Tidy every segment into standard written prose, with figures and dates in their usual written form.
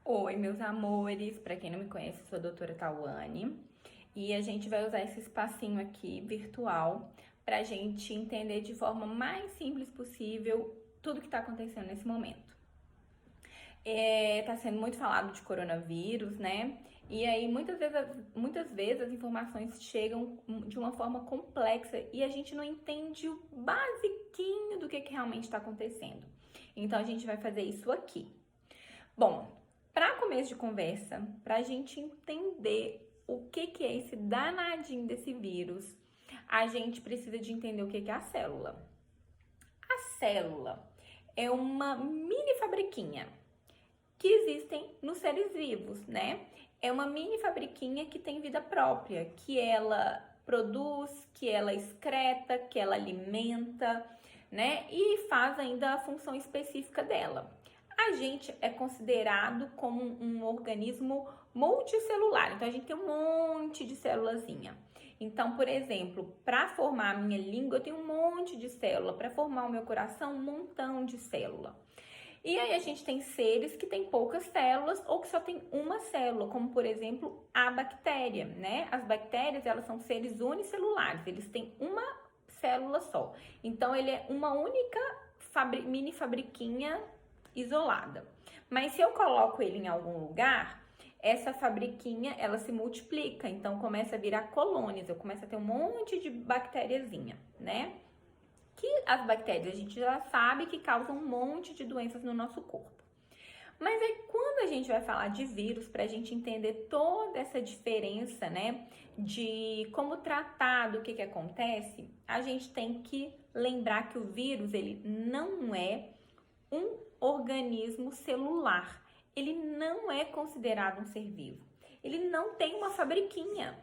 Oi, meus amores! Para quem não me conhece, eu sou a doutora Tawane e a gente vai usar esse espacinho aqui virtual para a gente entender de forma mais simples possível tudo que está acontecendo nesse momento. Tá sendo muito falado de coronavírus, né? E aí muitas vezes as informações chegam de uma forma complexa e a gente não entende o basiquinho do que realmente está acontecendo. Então a gente vai fazer isso aqui. Bom, para começo de conversa, para a gente entender o que é esse danadinho desse vírus, a gente precisa de entender o que é a célula. A célula é uma mini fabriquinha que existem nos seres vivos, né? É uma mini fabriquinha que tem vida própria, que ela produz, que ela excreta, que ela alimenta, né? E faz ainda a função específica dela. A gente é considerado como um organismo multicelular, então a gente tem um monte de célulazinha. Então, por exemplo, para formar a minha língua, eu tenho um monte de célula, para formar o meu coração, um montão de célula. E aí a gente tem seres que têm poucas células ou que só tem uma célula, como por exemplo a bactéria, né? As bactérias, elas são seres unicelulares, eles têm uma célula só. Então ele é uma única mini fabriquinha isolada. Mas se eu coloco ele em algum lugar, essa fabriquinha, ela se multiplica, então começa a virar colônias, eu começo a ter um monte de bactériazinha, né? Que as bactérias a gente já sabe que causam um monte de doenças no nosso corpo. Mas aí quando a gente vai falar de vírus, para a gente entender toda essa diferença, né, de como tratar do que acontece, a gente tem que lembrar que o vírus, ele não é um organismo celular. Ele não é considerado um ser vivo. Ele não tem uma fabriquinha.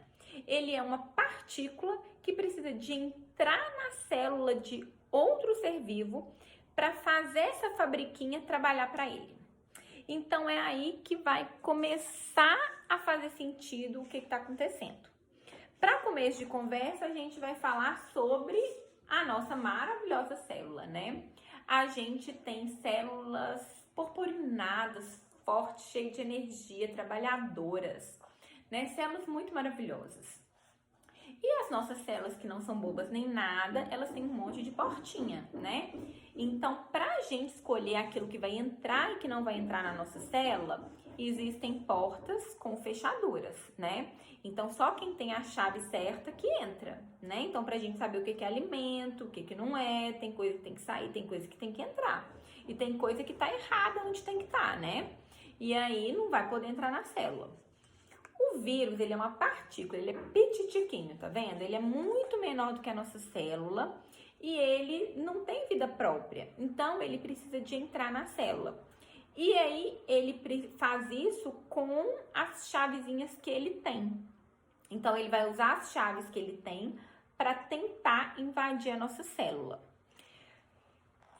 Ele é uma partícula que precisa de entrar na célula de outro ser vivo para fazer essa fabriquinha trabalhar para ele. Então é aí que vai começar a fazer sentido o que está acontecendo. Para começo de conversa, a gente vai falar sobre a nossa maravilhosa célula, né? A gente tem células purpurinadas, fortes, cheias de energia, trabalhadoras, né? Células muito maravilhosas. E as nossas células que não são bobas nem nada, elas têm um monte de portinha, né? Então, para a gente escolher aquilo que vai entrar e que não vai entrar na nossa célula, existem portas com fechaduras, né? Então, só quem tem a chave certa que entra, né? Então, para a gente saber o que é alimento, o que não é, tem coisa que tem que sair, tem coisa que tem que entrar. E tem coisa que tá errada onde tem que estar, né? E aí não vai poder entrar na célula. O vírus, ele é uma partícula, ele é pititiquinho, tá vendo? Ele é muito menor do que a nossa célula e ele não tem vida própria. Então, ele precisa de entrar na célula. E aí, ele faz isso com as chavezinhas que ele tem. Então, ele vai usar as chaves que ele tem para tentar invadir a nossa célula.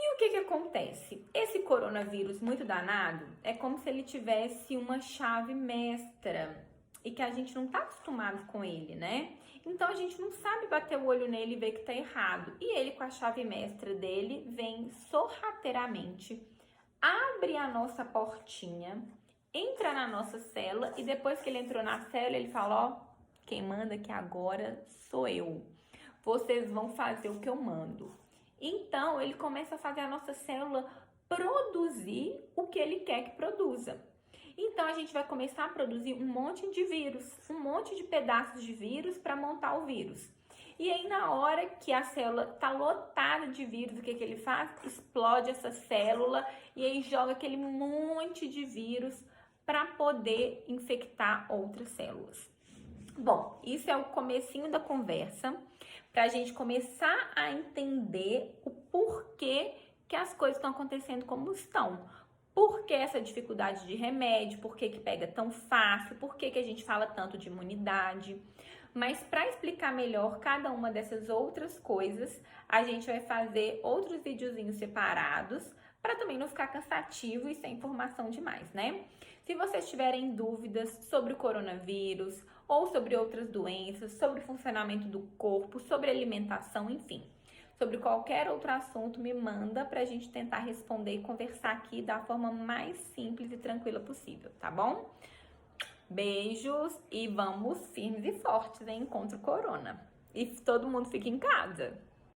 E o que acontece? Esse coronavírus muito danado é como se ele tivesse uma chave mestra e que a gente não tá acostumado com ele, né? Então a gente não sabe bater o olho nele e ver que tá errado. E ele, com a chave mestra dele, vem sorrateiramente, abre a nossa portinha, entra na nossa célula e depois que ele entrou na célula, ele fala: ó, quem manda aqui agora sou eu. Vocês vão fazer o que eu mando. Então ele começa a fazer a nossa célula produzir o que ele quer que produza. Então, a gente vai começar a produzir um monte de vírus, um monte de pedaços de vírus para montar o vírus. E aí, na hora que a célula está lotada de vírus, o que ele faz? Explode essa célula e aí joga aquele monte de vírus para poder infectar outras células. Bom, isso é o comecinho da conversa, para a gente começar a entender o porquê que as coisas estão acontecendo como estão. Por que essa dificuldade de remédio? Por que pega tão fácil? Por que a gente fala tanto de imunidade? Mas para explicar melhor cada uma dessas outras coisas, a gente vai fazer outros videozinhos separados para também não ficar cansativo e sem informação demais, né? Se vocês tiverem dúvidas sobre o coronavírus ou sobre outras doenças, sobre o funcionamento do corpo, sobre alimentação, enfim, sobre qualquer outro assunto, me manda pra gente tentar responder e conversar aqui da forma mais simples e tranquila possível, tá bom? Beijos e vamos firmes e fortes, hein? Contra o corona. E todo mundo fica em casa.